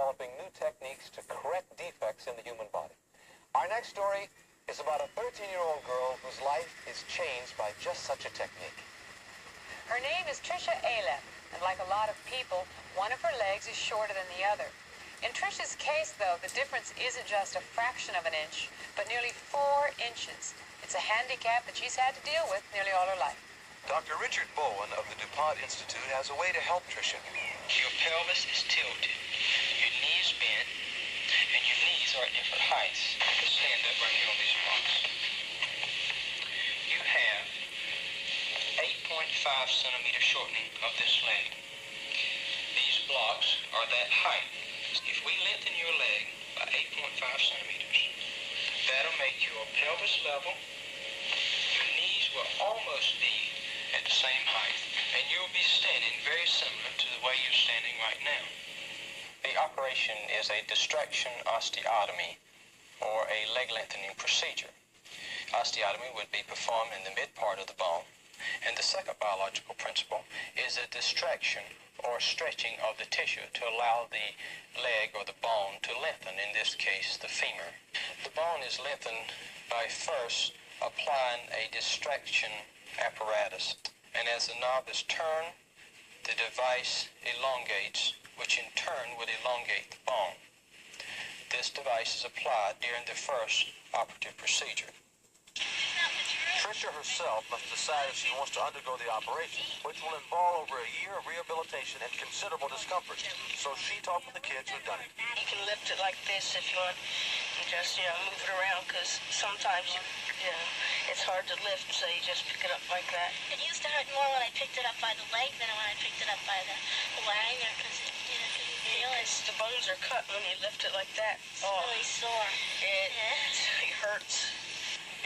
developing new techniques to correct defects in the human body. Our next story is about a 13-year-old girl whose life is changed by just such a technique. Her name is Trisha Alep, and like a lot of people, one of her legs is shorter than the other. In Trisha's case, though, the difference isn't just a fraction of an inch, but nearly 4 inches. It's a handicap that she's had to deal with nearly all her life. Dr. Richard Bowen of the DuPont Institute has a way to help Trisha. Your pelvis is tilted, your knees bent, and your knees are at different heights. Stand up right here on these blocks. You have 8.5 centimeter shortening of this leg. These blocks are that height. If we lengthen your leg by 8.5 centimeters, that'll make your pelvis level. Your knees will almost be at the same height, and you'll be standing very similar to the way you're standing right now. The operation is a distraction osteotomy, or a leg lengthening procedure. Osteotomy would be performed in the mid part of the bone, and the second biological principle is a distraction or stretching of the tissue to allow the leg or the bone to lengthen, in this case the femur. The bone is lengthened by first applying a distraction apparatus, and as the knob is turned, the device elongates, which in turn would elongate the bone. This device is applied during the first operative procedure. Trisha herself must decide if she wants to undergo the operation, which will involve over a year of rehabilitation and considerable discomfort. So she talked with the kids who've done it. You can lift it like this if you want, and just, move it around, because sometimes, it's hard to lift, so you just pick it up like that. It used to hurt more when I picked it up by the leg than when I picked it up by the hanger, because you feel it. The bones are cut when you lift it like that. It's really sore. It hurts.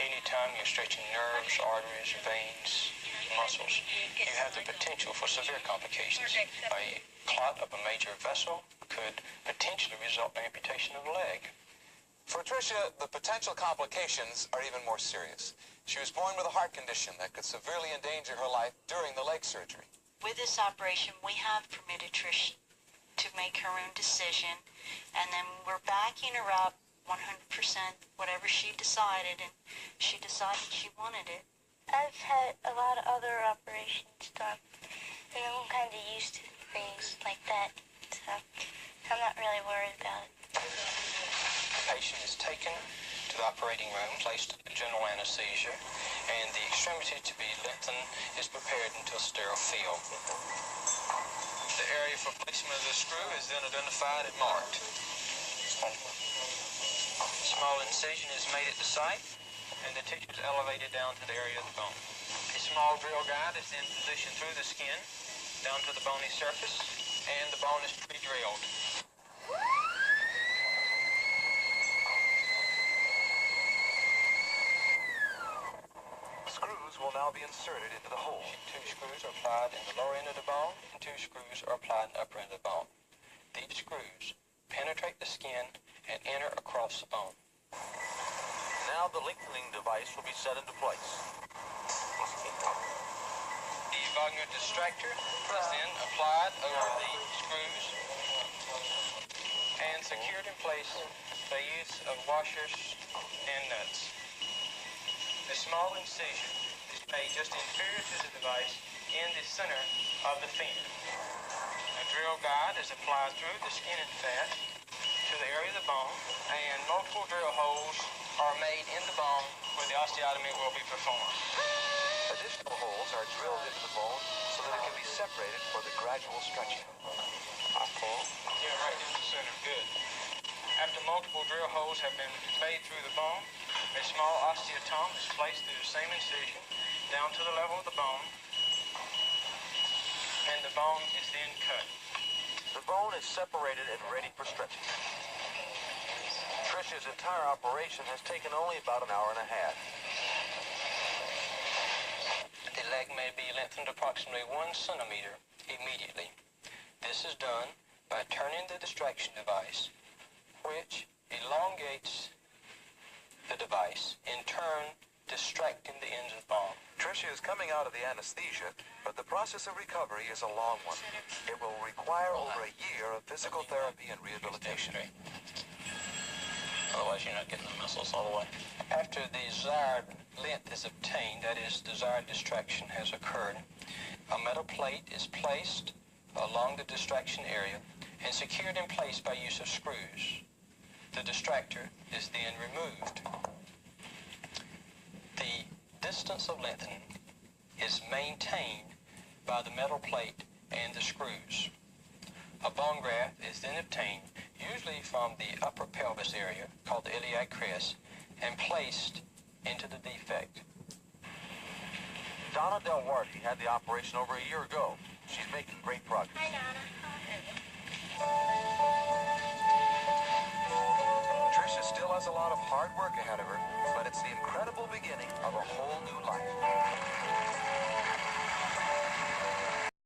Anytime you're stretching nerves, arteries, veins, muscles, you have the potential for severe complications. A clot of a major vessel could potentially result in amputation of the leg. For Trisha, the potential complications are even more serious. She was born with a heart condition that could severely endanger her life during the leg surgery. With this operation, we have permitted Trish to make her own decision, and then we're backing her up 100%, whatever she decided, and she decided she wanted it. I've had a lot of other operations done, and I'm kind of used to things like that, so I'm not really worried about it. The patient is taken to the operating room, placed in general anesthesia, and the extremity to be lengthened is prepared into a sterile field. The area for placement of the screw is then identified and marked. A small incision is made at the site, and the tissue is elevated down to the area of the bone. A small drill guide is then positioned through the skin down to the bony surface, and the bone is pre-drilled. Screws will now be inserted into the hole. 2 screws are applied in the lower end of the bone, and 2 screws are applied in the upper end of the bone. These screws penetrate the skin and enter across the bone. Now the lengthening device will be set into place. The Wagner distractor is then applied over the screws and secured in place by use of washers and nuts. A small incision is made just inferior to the device in the center of the femur. A drill guide is applied through the skin and fat to the area of the bone, and multiple drill holes are made in the bone where the osteotomy will be performed. Additional holes are drilled into the bone so that it can be separated for the gradual stretching. Yeah, right in the center. Good. After multiple drill holes have been made through the bone, a small osteotome is placed through the same incision down to the level of the bone, and the bone is then cut. The bone is separated and ready for stretching. Trisha's entire operation has taken only about an hour and a half. The leg may be lengthened approximately 1 centimeter immediately. This is done by turning the distraction device, which elongates the device, in turn distracting the ends of the bone. Tricia is coming out of the anesthesia, but the process of recovery is a long one. It will require over a year of physical therapy and rehabilitation. Otherwise, you're not getting the muscles all the way. After the desired length is obtained, that is, desired distraction has occurred, a metal plate is placed along the distraction area and secured in place by use of screws. The distractor is then removed. The distance of lengthening is maintained by the metal plate and the screws. A bone graft is then obtained, usually from the upper pelvis area, called the iliac crest, and placed into the defect. Donna Delwarty had the operation over a year ago. She's making great